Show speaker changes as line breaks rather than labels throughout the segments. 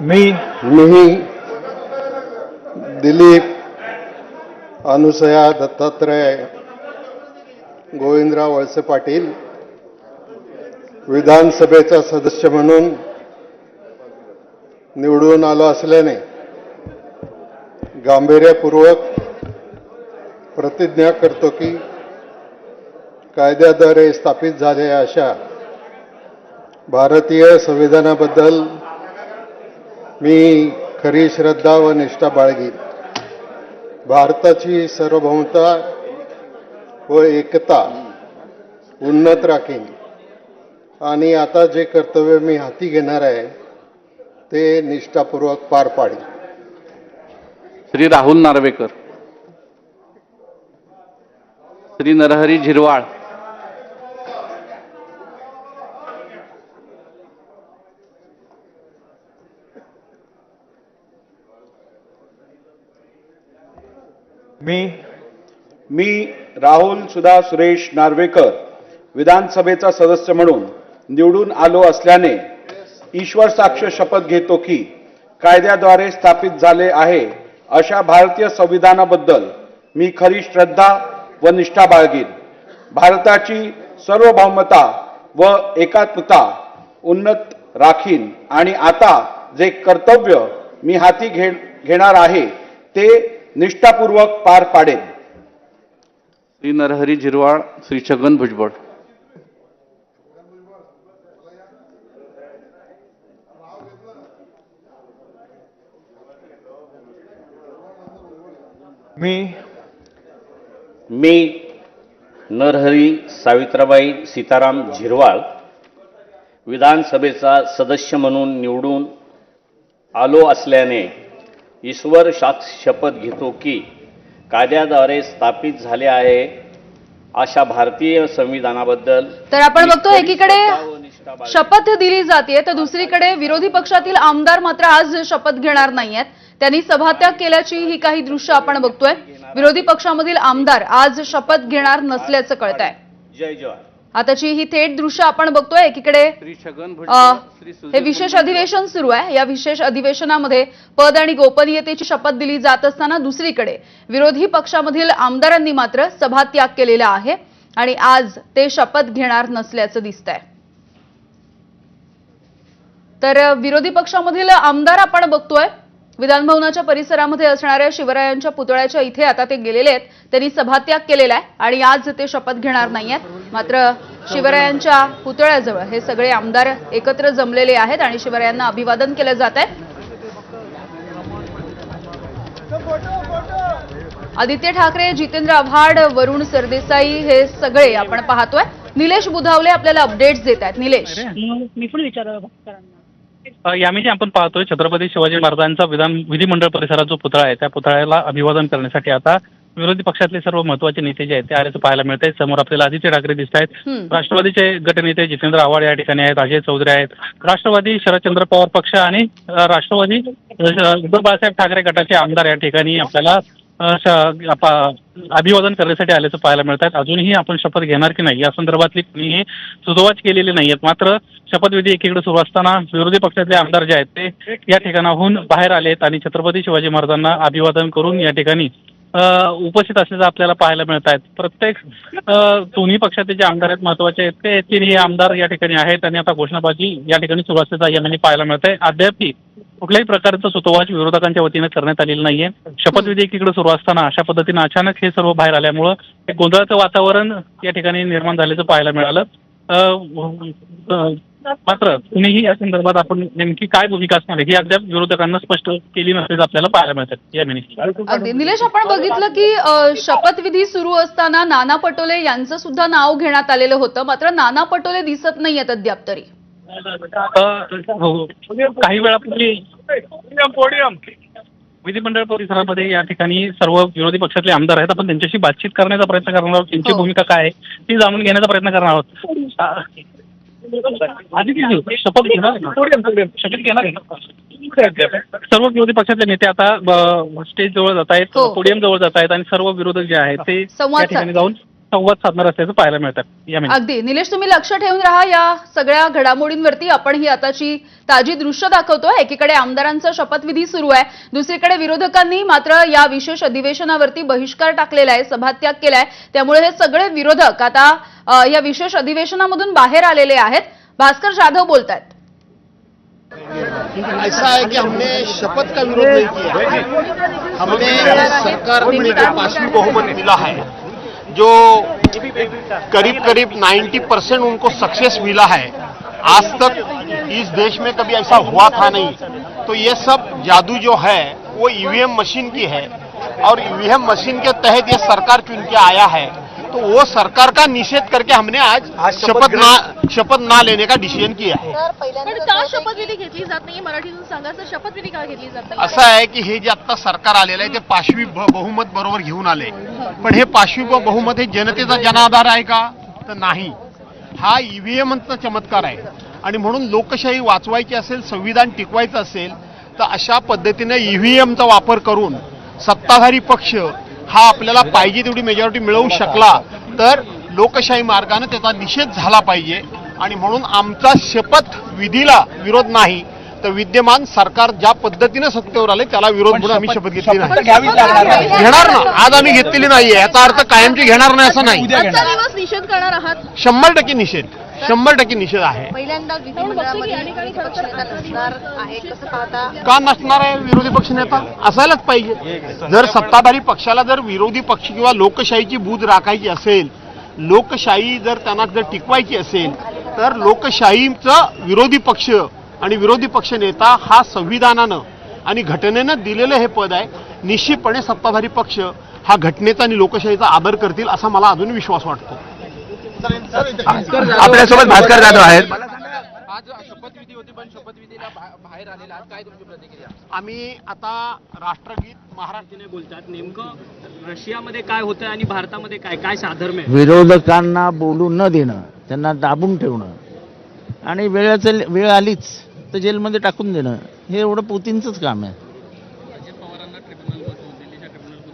मी दिलीप अनुसया दत्तात्रय गोविंदराव वळसे पाटील विधानसभेचा सदस्य म्हणून निवडून आलो असल्याने गांभीर्यपूर्वक प्रतिज्ञा करतो की कायद्याद्वारे स्थापित झालेल्या अशा भारतीय संविधानाबद्दल मी खरी श्रद्धा व निष्ठा बाळगीन. भारताची सार्वभौमता व एकता उन्नत राखीन आणि आता जे कर्तव्य मी हाती घेणार आहे ते निष्ठापूर्वक पार पाडीन.
श्री राहुल नार्वेकर, श्री नरहरी झिरवाळ,
मी राहुल सुधा सुरेश नार्वेकर विधानसभेचा सदस्य म्हणून निवडून आलो असल्याने ईश्वर साक्ष शपथ घेतो की कायद्याद्वारे स्थापित झाले आहे अशा भारतीय संविधानाबद्दल मी खरी श्रद्धा व निष्ठा बाळगीन. भारताची सार्वभौमता व एकात्मता उन्नत राखीन आणि आता जे कर्तव्य मी हाती घेणार आहे ते निष्ठापूर्वक पार पाडेन.
श्री नरहरी झिरवाळ, श्री छगन भुजबळ.
मी नरहरी सावित्राबाई सीताराम झिरवाळ विधानसभेचा सदस्य म्हणून निवडून आलो असल्याने ईश्वर साक्ष शपथ घेतो की कायद्याद्वारे स्थापित झाले आहे अशा भारतीय संविधानाबद्दल.
तर आपण बघतो एकीकडे शपथ दिली जाते तर दुसरीकडे विरोधी पक्षातील आमदार मात्र आज शपथ घेणार नाहीयेत. त्यांनी सभात्याग केल्याची ही काही दृश्य आपण बघतोय. विरोधी पक्षामधील आमदार आज शपथ घेणार नसल्याचं कळतंय.
जय जवान.
आताची ही थेट दृश्य आपण बघतोय. एकीकडे हे विशेष अधिवेशन सुरू आहे. या विशेष अधिवेशनामध्ये पद आणि गोपनीयतेची शपथ दिली जात असताना दुसरीकडे विरोधी पक्षामधील आमदारांनी मात्र सभात्याग केलेला आहे आणि आज ते शपथ घेणार नसल्याचं दिसतंय. तर विरोधी पक्षामधील आमदार आपण बघतोय विधानभवनाच्या परिसरामध्ये असणाऱ्या शिवरायांच्या पुतळ्याच्या इथे आता ते गेलेले आहेत. त्यांनी सभात्याग केलेला आहे आणि आज ते शपथ घेणार नाहीयेत. मात्र शिवरायांच्या पुतळ्याजवळ हे सगळे आमदार एकत्र जमलेले आहेत आणि शिवरायांना अभिवादन केलं जात आहे. आदित्य ठाकरे, जितेंद्र आव्हाड, वरुण सरदेसाई हे सगळे आपण पाहतोय. निलेश बुधावले आपल्याला अपडेट्स देत आहेत. निलेश,
मी पण यामध्ये आपण पाहतोय छत्रपती शिवाजी महाराजांचा विधिमंडळ परिसरात जो पुतळा आहे त्या पुतळ्याला अभिवादन करण्यासाठी आता विरोधी पक्षातले सर्व महत्वाचे नेते जे आहेत ते आल्याचं पाहायला मिळत आहेत. समोर आपल्याला आदित्य ठाकरे दिसत आहेत, राष्ट्रवादीचे गटनेते जितेंद्र आव्हाड या ठिकाणी आहेत, अजय चौधरी आहेत, राष्ट्रवादी शरदचंद्र पवार पक्ष आणि राष्ट्रवादी उद्धव बाळासाहेब ठाकरे गटाचे आमदार या ठिकाणी आपल्याला अभिवादन करण्यासाठी आल्याचं पाहायला मिळत आहेत. अजूनही आपण शपथ घेणार की नाही या संदर्भातली कुणीही सुतोवाच केलेली नाहीयेत. मात्र शपथविधी एकीकडे सुरू असताना विरोधी पक्षातले आमदार जे आहेत ते या ठिकाणाहून बाहेर आलेत आणि छत्रपती शिवाजी महाराजांना अभिवादन करून या ठिकाणी उपस्थित असल्याचं आपल्याला पाहायला मिळत आहेत. प्रत्येक दोन्ही पक्षाचे जे आमदार आहेत महत्वाचे आहेत ते तिन्ही आमदार या ठिकाणी आहेत आणि आता घोषणाबाजी या ठिकाणी सुरू असल्याचं यामध्ये पाहायला मिळत आहे. अद्यापही कुठल्याही प्रकारचं सुतोवाच विरोधकांच्या वतीने करण्यात आलेलं नाहीये. शपथविधी एकीकडे सुरू असताना अशा पद्धतीनं अचानक हे सर्व बाहेर आल्यामुळं एक गोंधळाचं वातावरण या ठिकाणी निर्माण झाल्याचं पाहायला मिळालं. मात्र कुणीही या संदर्भात आपण नेमकी काय भूमिका असणार ही अद्याप विरोधकांना स्पष्ट केली नसल्याचं आपल्याला पाहायला मिळतात. या
अगदी निलेश, आपण बघितलं की शपथविधी सुरू असताना नाना पटोले यांचं सुद्धा नाव घेण्यात आलेलं होतं. मात्र नाना पटोले दिसत नाहीयेत अद्याप तरी.
हो. काही वेळापूर्वी विधिमंडळ परिसरामध्ये या ठिकाणी सर्व विरोधी पक्षातले आमदार आहेत. आपण त्यांच्याशी बातचीत करण्याचा प्रयत्न करणार आहोत. त्यांची भूमिका काय आहे ती जाणून घेण्याचा प्रयत्न करणार आहोत. आधी शपथ घेणार आहे का? शपथ घेणार आहे का? सर्व विरोधी पक्षातले नेते आता स्टेज जवळ जात आहेत, पोडियम जवळ जात आहेत आणि सर्व विरोधक जे आहेत ते या ठिकाणी जाऊन संवाद साधणार असल्याचं पाहायला मिळतात.
अगदी निलेश, तुम्ही लक्ष ठेवून राहा या सगळ्या घडामोडींवरती. आपण ही आताची ताजी दृश्य दाखवतोय. एकीकडे आमदारांचा शपथविधी सुरू आहे, दुसरीकडे विरोधकांनी मात्र या विशेष अधिवेशनावरती बहिष्कार टाकलेला आहे, सभात्याग केलाय. त्यामुळे हे सगळे विरोधक आता या विशेष अधिवेशनामधून बाहेर आलेले आहेत. भास्कर जाधव बोलतायत.
ऐसा है कि हमने शपथ का विरोध नहीं किया, हमने सरकार में जो पाशवी बहुमत मिला है, जो करीब करीब 90% उनको सक्सेस मिला है, आज तक इस देश में कभी ऐसा हुआ था नहीं। तो ये सब जादू जो है वो ईवीएम मशीन की है और ईवीएम मशीन के तहत ये सरकार चुन के आया है। तो वो सरकार का निषेध करके हमने आज शपथ ना लेने का डिसिजन किया है।
पण का शपथविधी घेतली जात नाही मराठीतून सांगा, सर शपथविधी का घेतली जात नाही?
असं आहे की हे जे आता सरकार आलेलं आहे ते पाशवी बहुमत बरोबर घेऊन आले, पण हे पाशवी बहुमत हे जनतेचा जनाधार आहे का? तर नाही, हा ईव्हीएमचा चमत्कार आहे. आणि म्हणून लोकशाही वाचवायची असेल, संविधान टिकवायचं असेल तर अशा पद्धतीने ईव्हीएमचा वापर करून सत्ताधारी पक्ष हा आपल्याला पाहिजे तेवढी मेजॉरिटी मिळवू शकला तर लोकशाही मार्गाने त्याचा निषेध झाला पाहिजे. आणि म्हणून आमचा शपथ विधीला विरोध नाही, तर विद्यमान सरकार ज्या पद्धतीने सत्तेवर आले त्याला विरोध म्हणून आम्ही शपथ घेतली नाही. घेणार ना, आज आम्ही घेतलेली नाहीये, याचा अर्थ कायमची घेणार नाही असं नाही.
आजचा दिवस निषेध करणार आहात?
100% निषेध, 100% निषेध आहे.
पहिल्यांदा विधिमंडळामध्ये विरोधी पक्ष नेता नसणार आहे, कसं पाहता?
का नसणार आहे? विरोधी पक्ष नेता असायलाच पाहिजे. जर सत्ताधारी पक्षाला जर विरोधी पक्ष किंवा लोकशाहीची बूज राखायची असेल, लोकशाही जर त्यांना जर टिकवायची असेल तर लोकशाहीचं विरोधी पक्ष आणि विरोधी पक्ष नेता हा संविधानानं आणि घटनेनं दिलेलं हे पद आहे. निश्चितपणे सत्ताधारी पक्ष हा घटनेचा आणि लोकशाहीचा आदर करतील असा मला अजून विश्वास वाटतो.
आपल्यासोबत भास्कर जाधव आहेत.
आज शपथविधी होती पण शपथविधीला बाहेर आलेला, आज काय तुमची प्रतिक्रिया?
आम्ही आता राष्ट्रगीत महाराष्ट्राने
बोलतात, नेमकं रशियामध्ये काय होतं आणि भारतामध्ये काय काय साधर्म्य?
विरोधकांना बोलू न देणं, त्यांना दाबून ठेवणं आणि वेळ आलीच तर जेलमध्ये टाकून देणं, हे एवढं पुतींचंच काम आहे.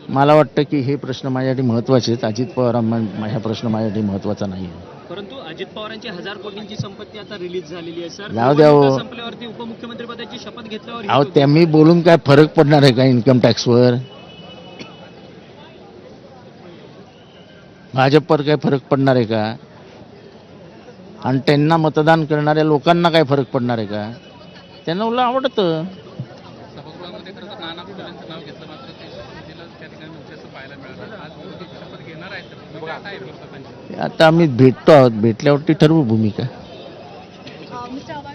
मला वाटतं की हे प्रश्न माझ्यासाठी महत्त्वाचे आहेत. अजित पवारांना हा प्रश्न माझ्यासाठी महत्त्वाचा नाही आहे.
परंतु अजित पवारांची 1000 कोटींची संपत्ती आता रिलीज झालेली आहे सर.
जाऊ द्या हो.
संपल्यावरती उपमुख्यमंत्री पदाची शपथ घेतल्यावर
अहो त्यांनी बोलून काय फरक पडणार आहे का इन्कम टॅक्सवर? भाजपवर काय फरक पडणार आहे का? आणि त्यांना मतदान करणाऱ्या लोकांना काय फरक पडणार आहे का? त्यांना उलट आवडतं. आता आम्ही भेटतो आहोत, भेटल्यावरती ठरवू भूमिका.
मिस्टर आव्हाड